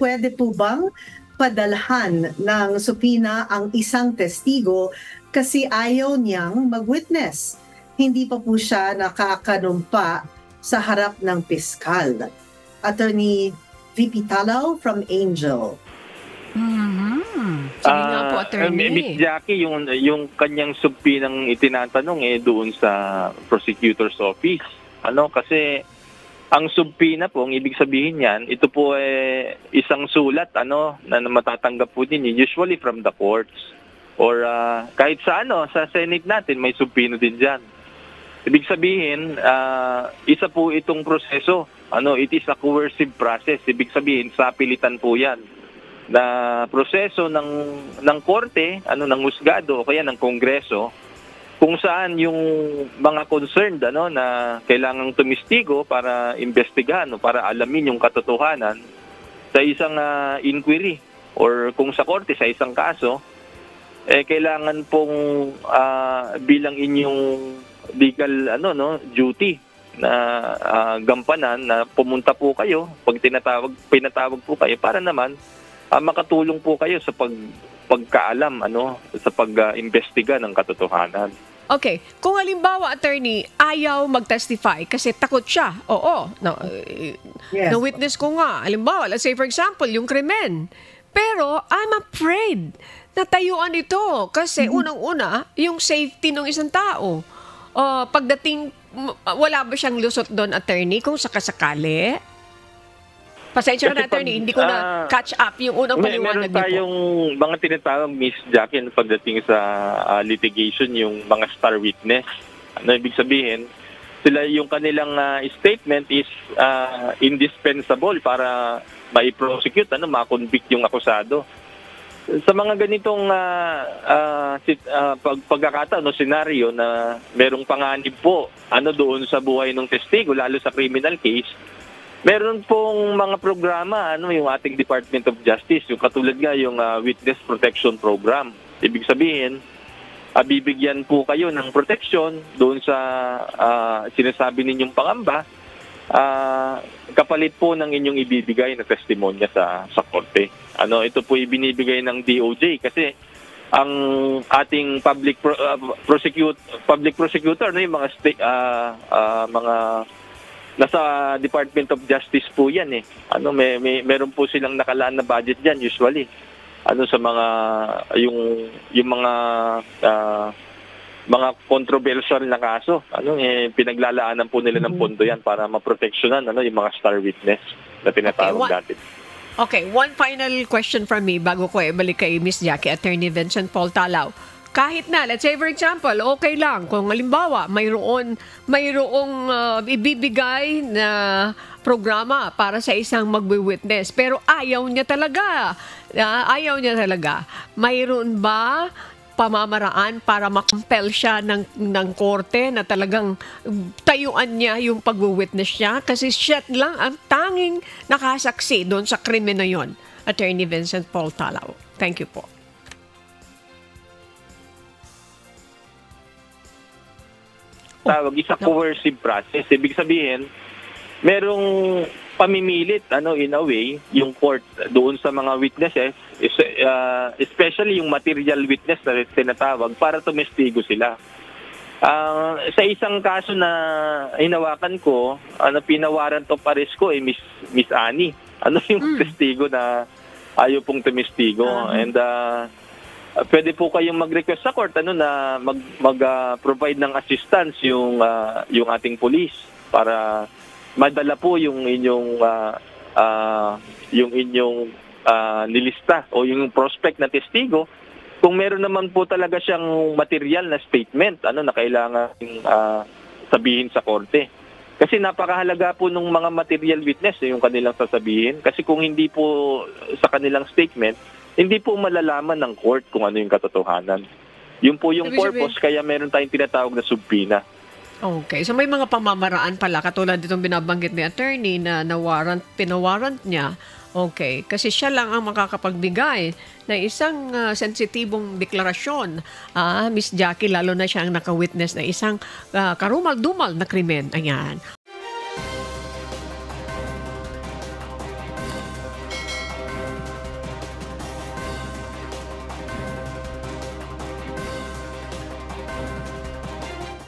pwede po bang padalhan ng subpoena ang isang testigo kasi ayaw niyang mag-witness? Hindi pa po siya nakakanumpa sa harap ng piskal. Attorney VP Talaw from Angel. Sige nga po, attorney. Miss Jackie, yung kanyang subpoenang itinatanong doon sa prosecutor's office. Kasi ang subpoena po, ang ibig sabihin niyan, ito po isang sulat na matatanggap po ninyo usually from the courts or kahit sa sa Senate natin may subpoena din diyan. Ibig sabihin, isa po itong proseso. It is a coercive process. Ibig sabihin, sapilitan po 'yan na proseso ng korte, ng husgado o kaya ng Kongreso, kung saan yung mga concerned na kailangang tumistigo para investigahan o para alamin yung katotohanan sa isang inquiry or kung sa korte sa isang kaso, kailangan pong bilang inyong legal duty na gampanan na pumunta po kayo pag pinatawag po kayo para naman makatulong po kayo sa pagkaalam sa pag-imbestiga ng katotohanan. Okay. Kung halimbawa, attorney, ayaw mag-testify kasi takot siya. Oo. Yes. Na-witness ko nga. Halimbawa, let's say for example, yung krimen. Pero I'm afraid na tayuan ito kasi unang-una, yung safety ng isang tao. Pagdating, wala ba siyang lusot doon, attorney, kung sakasakali? Pasensya na, attorney, hindi ko na catch up yung unang paliwanag niyo po. Meron tayong mga tinatawag, Miss Jackie, pagdating sa litigation, yung mga star witness. Ibig sabihin, sila yung kanilang statement is indispensable para ma-prosecute, ma-convict yung akusado. Sa mga ganitong pagkakataon o senaryo na merong panganib po doon sa buhay ng testigo, lalo sa criminal case, meron pong mga programa, yung ating Department of Justice, yung katulad nga yung Witness Protection Program. Ibig sabihin, bibigyan po kayo ng protection doon sa sinasabi ninyong pangamba, kapalit po ng inyong ibibigay na testimonya sa korte. Ito po ibinibigay ng DOJ kasi ang ating public prosecutor, yung mga mga nasa Department of Justice po yan meron po silang nakalaan na budget diyan usually. Sa mga yung mga controversial na kaso, pinaglalaanan po nila ng pondo yan para maproteksyonan yung mga star witness na tinatawag natin. Okay, one final question from me bago ko balik kay Miss Jackie, Attorney Vincent Paul Talaw. Kahit na, let's say for example, okay lang kung halimbawa mayroong ibibigay na programa para sa isang magwi-witness pero ayaw niya talaga. Mayroon ba pamamaraan para makampel siya ng korte na talagang tayuan niya yung pag-witness niya kasi siya lang ang tanging nakasaksi doon sa krimen na yon? Attorney Vincent Paul Talaw. Thank you po. Tawag isa coercive process. Ibig sabihin, merong pamimilit in a way yung court doon sa mga witnesses, especially yung material witness na tinatawag para tumestigo sila. Sa isang kaso na hinawakan ko, pinawaran to pares ko Miss Annie. Yung testigo na ayaw pong tumestigo. And pwede po kayong mag-request sa court na mag-provide ng assistance yung ating police para madala po yung inyong nilista o yung prospect na testigo. Kung meron naman po talaga siyang material na statement na kailangan sabihin sa korte. Kasi napakahalaga po ng mga material witness yung kanilang sasabihin. Kasi kung hindi po sa kanilang statement, hindi po malalaman ng court kung ano yung katotohanan. Yun po yung purpose, kaya meron tayong tinatawag na subpoena. Okay. So may mga pamamaraan pala, katulad ditong binabanggit ni attorney na pinawarrant niya. Okay. Kasi siya lang ang makakapagbigay na isang sensitibong deklarasyon. Miss Jackie, lalo na siya ang naka-witness na isang karumal-dumal na krimen. Ayan.